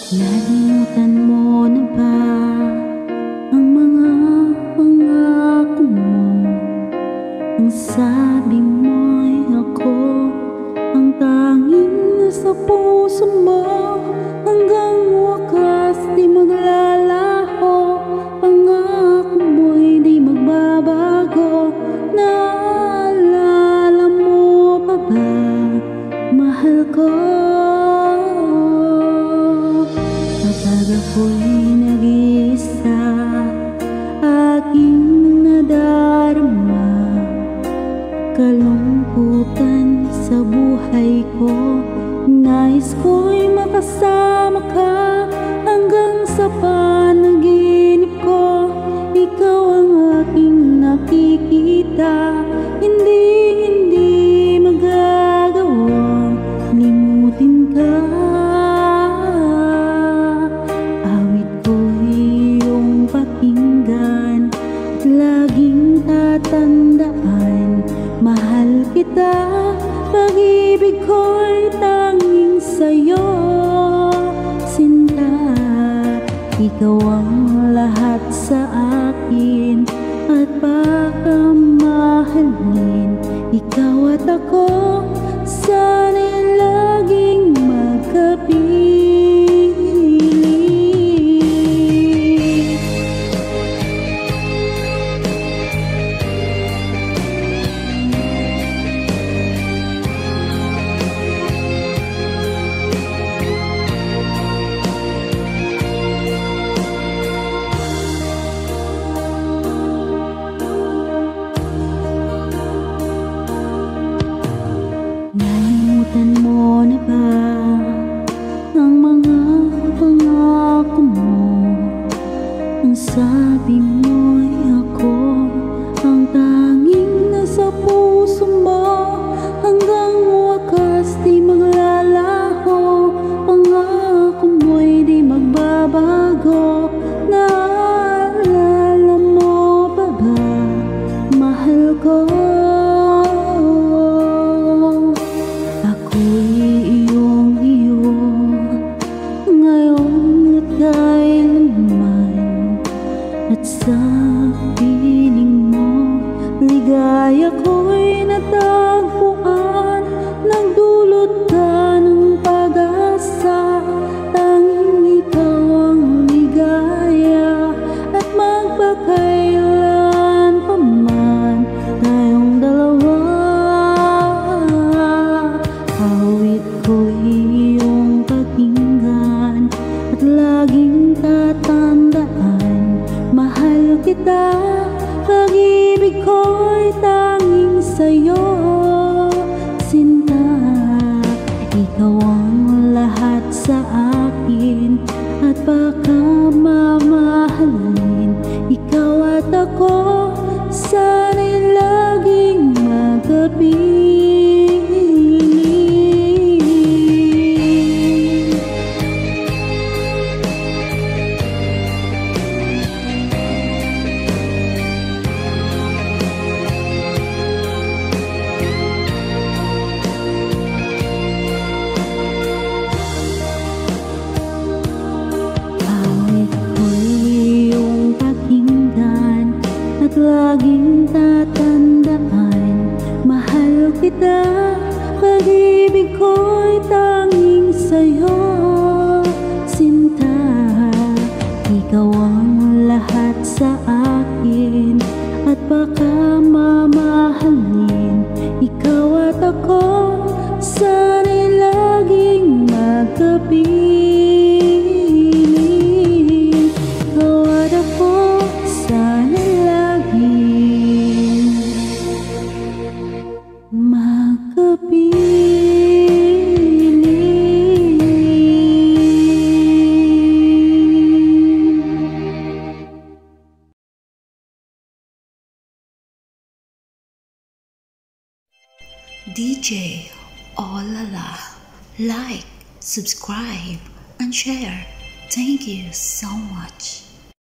Nalimutan mo na ba ang mga pangako mo? Ang sabi mo'y ako ang tanging nasa puso mo. Hanggang wakas di maglalaho, pangako mo'y di magbabago. Naalala mo pa ba, mahal ko? Kapag ako'y nag-iisa, aking nadarama kalungkutan sa buhay ko. Nais ko'y makasama ka hanggang sa panaginip ko. Ikaw ang aking nakikita, hindi magagawang limutin ka. Awit ko'y iyong pakinggan at laging tatandaan, mahal kita. Pag-ibig ko'y tanging sa'yo, sinta. Ikaw ang lahat sa akin at pakamahalin. Ikaw at ako, sana'y laging magkapiling. Nalimutan mo na ba ang mga pangako mo? Ang sabi mo'y ako ang tanging nasa puso mo. Hanggang wakas di maglalaho, pangako mo'y di magbabago. Naalala mo pa ba, mahal ko? At sa piling mo, ligaya ko'y natagpuan. Nagdulot ka ng pag-asa, tanging ikaw ang ligaya. At magpakailan pa man tayong dalawa, awit ko'y iyong pakinggan at laging tatandaan, mahal kita. Pag-ibig ko'y tanging sa'yo, sinta. Ikaw ang lahat sa akin at pakamamahalin. Ikaw at ako, sana'y laging magkapiling. Laging tatandaan, mahal kita. Pag-ibig ko'y tanging sa'yo, sinta. Ikaw ang lahat sa akin at pakamamahalin. Ikaw at ako, sana'y laging magkapiling. Ikaw at ako, sana'y DJ Olala. Like, subscribe, and share. Thank you so much.